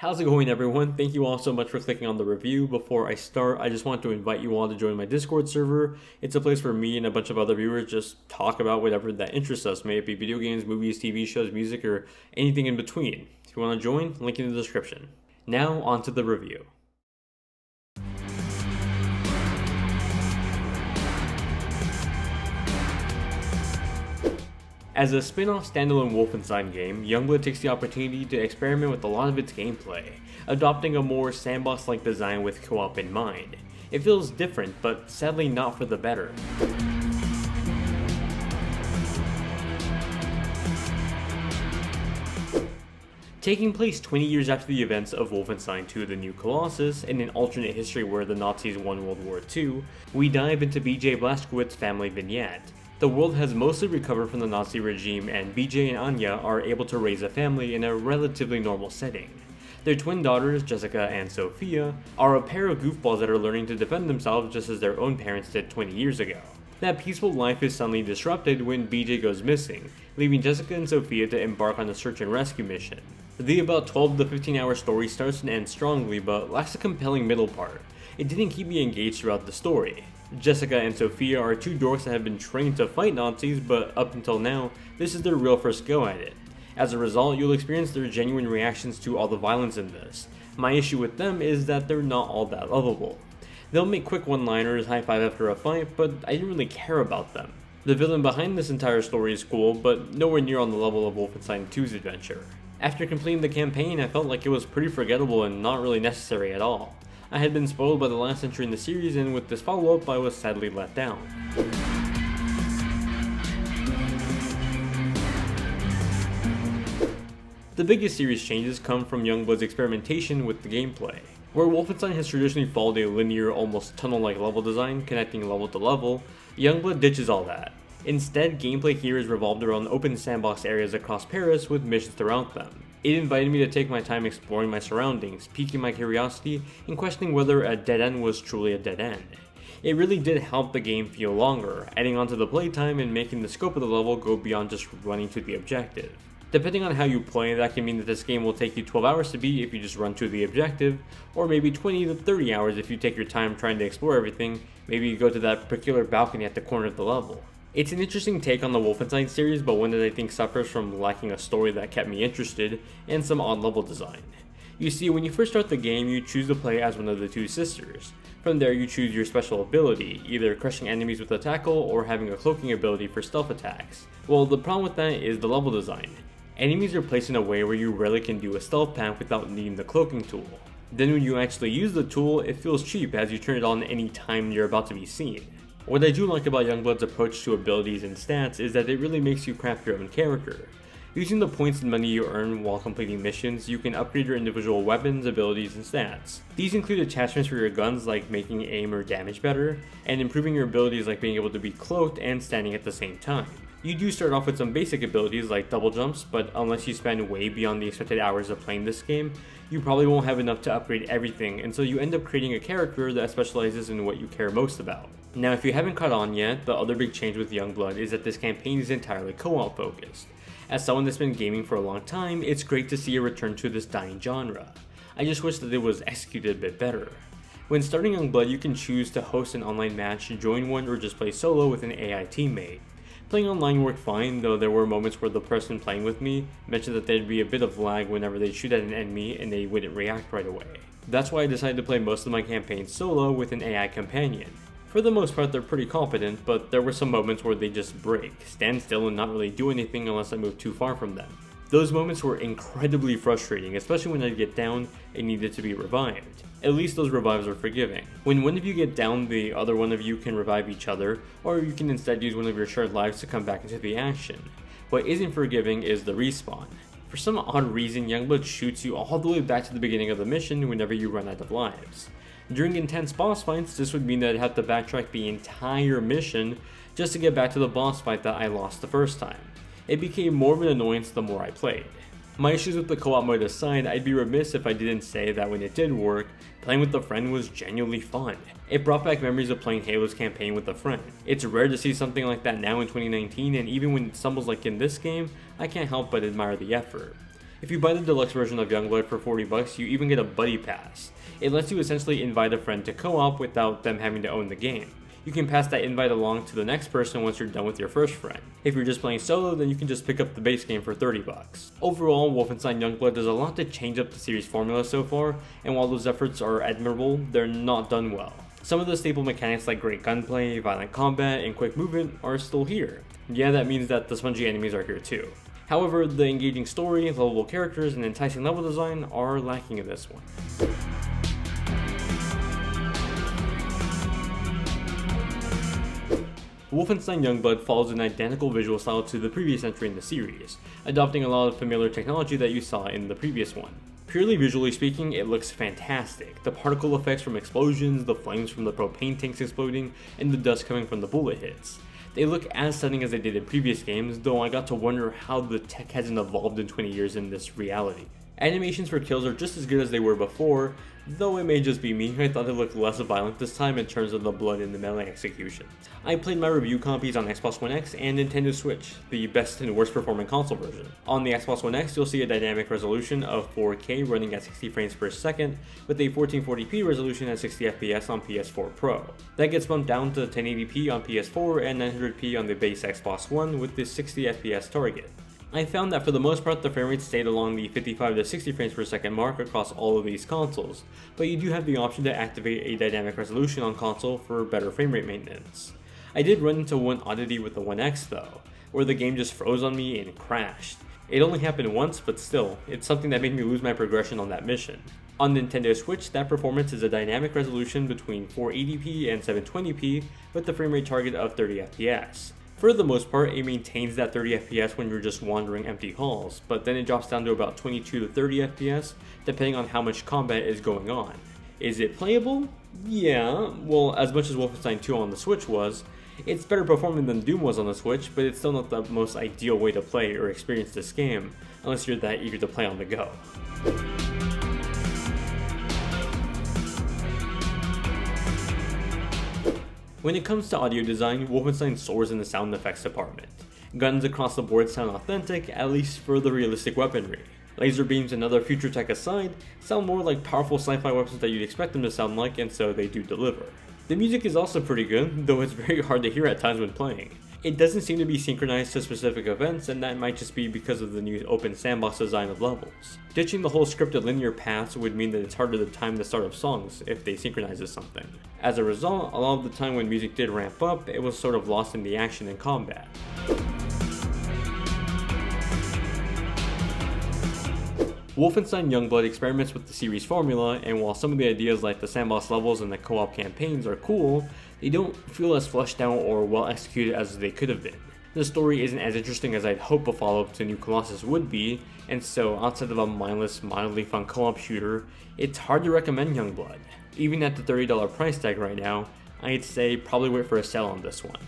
How's it going, everyone? Thank you all so much for clicking on the review. Before I start, I just want to invite you all to join my Discord server. It's a place where me and a bunch of other viewers just talk about whatever that interests us, may it be video games, movies, TV shows, music, or anything in between. If you want to join, link in the description. Now, on to the review. As a spin-off standalone Wolfenstein game, Youngblood takes the opportunity to experiment with a lot of its gameplay, adopting a more sandbox-like design with co-op in mind. It feels different, but sadly not for the better. Taking place 20 years after the events of Wolfenstein 2: The New Colossus, in an alternate history where the Nazis won World War II, we dive into BJ Blazkowicz's family vignette. The world has mostly recovered from the Nazi regime, and BJ and Anya are able to raise a family in a relatively normal setting. Their twin daughters, Jessica and Sophia, are a pair of goofballs that are learning to defend themselves just as their own parents did 20 years ago. That peaceful life is suddenly disrupted when BJ goes missing, leaving Jessica and Sophia to embark on a search and rescue mission. The about 12 to 15 hour story starts and ends strongly, but lacks a compelling middle part. It didn't keep me engaged throughout the story. Jessica and Sophia are two dorks that have been trained to fight Nazis, but up until now, this is their real first go at it. As a result, you'll experience their genuine reactions to all the violence in this. My issue with them is that they're not all that lovable. They'll make quick one-liners, high five after a fight, but I didn't really care about them. The villain behind this entire story is cool, but nowhere near on the level of Wolfenstein 2's adventure. After completing the campaign, I felt like it was pretty forgettable and not really necessary at all. I had been spoiled by the last entry in the series, and with this follow-up, I was sadly let down. The biggest series changes come from Youngblood's experimentation with the gameplay. Where Wolfenstein has traditionally followed a linear, almost tunnel-like level design, connecting level to level, Youngblood ditches all that. Instead, gameplay here is revolved around open sandbox areas across Paris with missions throughout them. It invited me to take my time exploring my surroundings, piquing my curiosity, and questioning whether a dead end was truly a dead end. It really did help the game feel longer, adding on to the playtime and making the scope of the level go beyond just running to the objective. Depending on how you play, that can mean that this game will take you 12 hours to beat if you just run to the objective, or maybe 20 to 30 hours if you take your time trying to explore everything, maybe you go to that particular balcony at the corner of the level. It's an interesting take on the Wolfenstein series, but one that I think suffers from lacking a story that kept me interested, and some odd level design. You see, when you first start the game, you choose to play as one of the two sisters. From there, you choose your special ability, either crushing enemies with a tackle or having a cloaking ability for stealth attacks. Well, the problem with that is the level design. Enemies are placed in a way where you rarely can do a stealth path without needing the cloaking tool. Then when you actually use the tool, it feels cheap as you turn it on any time you're about to be seen. What I do like about Youngblood's approach to abilities and stats is that it really makes you craft your own character. Using the points and money you earn while completing missions, you can upgrade your individual weapons, abilities, and stats. These include attachments for your guns like making aim or damage better, and improving your abilities like being able to be cloaked and standing at the same time. You do start off with some basic abilities like double jumps, but unless you spend way beyond the expected hours of playing this game, you probably won't have enough to upgrade everything, and so you end up creating a character that specializes in what you care most about. Now, if you haven't caught on yet, the other big change with Youngblood is that this campaign is entirely co-op focused. As someone that's been gaming for a long time, it's great to see a return to this dying genre. I just wish that it was executed a bit better. When starting Youngblood, you can choose to host an online match, join one, or just play solo with an AI teammate. Playing online worked fine, though there were moments where the person playing with me mentioned that there'd be a bit of lag whenever they shoot at an enemy and they wouldn't react right away. That's why I decided to play most of my campaigns solo with an AI companion. For the most part, they're pretty competent, but there were some moments where they just break, stand still, and not really do anything unless I move too far from them. Those moments were incredibly frustrating, especially when I'd get down and needed to be revived. At least those revives are forgiving. When one of you get down, the other one of you can revive each other, or you can instead use one of your shared lives to come back into the action. What isn't forgiving is the respawn. For some odd reason, Youngblood shoots you all the way back to the beginning of the mission whenever you run out of lives. During intense boss fights, this would mean that I'd have to backtrack the entire mission just to get back to the boss fight that I lost the first time. It became more of an annoyance the more I played. My issues with the co-op mode aside, I'd be remiss if I didn't say that when it did work, playing with a friend was genuinely fun. It brought back memories of playing Halo's campaign with a friend. It's rare to see something like that now in 2019, and even when it stumbles like in this game, I can't help but admire the effort. If you buy the deluxe version of Youngblood for $40, you even get a buddy pass. It lets you essentially invite a friend to co-op without them having to own the game. You can pass that invite along to the next person once you're done with your first friend. If you're just playing solo, then you can just pick up the base game for $30. Overall, Wolfenstein Youngblood does a lot to change up the series formula so far, and while those efforts are admirable, they're not done well. Some of the staple mechanics like great gunplay, violent combat, and quick movement are still here. Yeah, that means that the spongy enemies are here too. However, the engaging story, lovable characters, and enticing level design are lacking in this one. Wolfenstein Youngblood follows an identical visual style to the previous entry in the series, adopting a lot of familiar technology that you saw in the previous one. Purely visually speaking, it looks fantastic. The particle effects from explosions, the flames from the propane tanks exploding, and the dust coming from the bullet hits. They look as stunning as they did in previous games, though I got to wonder how the tech hasn't evolved in 20 years in this reality. Animations for kills are just as good as they were before, though it may just be me, I thought it looked less violent this time in terms of the blood and the melee execution. I played my review copies on Xbox One X and Nintendo Switch, the best and worst performing console version. On the Xbox One X, you'll see a dynamic resolution of 4K running at 60 frames per second, with a 1440p resolution at 60 FPS on PS4 Pro. That gets bumped down to 1080p on PS4 and 900p on the base Xbox One with the 60 FPS target. I found that for the most part the frame rate stayed along the 55 to 60 frames per second mark across all of these consoles, but you do have the option to activate a dynamic resolution on console for better frame rate maintenance. I did run into one oddity with the One X though, where the game just froze on me and crashed. It only happened once, but still, it's something that made me lose my progression on that mission. On Nintendo Switch, that performance is a dynamic resolution between 480p and 720p with the frame rate target of 30 FPS. For the most part, it maintains that 30 FPS when you're just wandering empty halls, but then it drops down to about 22 to 30 FPS depending on how much combat is going on. Is it playable? Yeah, well, as much as Wolfenstein 2 on the Switch was, it's better performing than Doom was on the Switch, but it's still not the most ideal way to play or experience this game, unless you're that eager to play on the go. When it comes to audio design, Wolfenstein soars in the sound effects department. Guns across the board sound authentic, at least for the realistic weaponry. Laser beams and other future tech aside, sound more like powerful sci-fi weapons that you'd expect them to sound like, and so they do deliver. The music is also pretty good, though it's very hard to hear at times when playing. It doesn't seem to be synchronized to specific events, and that might just be because of the new open sandbox design of levels. Ditching the whole scripted linear paths would mean that it's harder to time the start of songs if they synchronize to something. As a result, a lot of the time when music did ramp up, it was sort of lost in the action and combat. Wolfenstein Youngblood experiments with the series formula, and while some of the ideas like the sandbox levels and the co-op campaigns are cool, they don't feel as fleshed out or well executed as they could have been. The story isn't as interesting as I'd hope a follow-up to New Colossus would be, and so outside of a mindless, mildly fun co-op shooter, it's hard to recommend Youngblood. Even at the $30 price tag right now, I'd say probably wait for a sale on this one.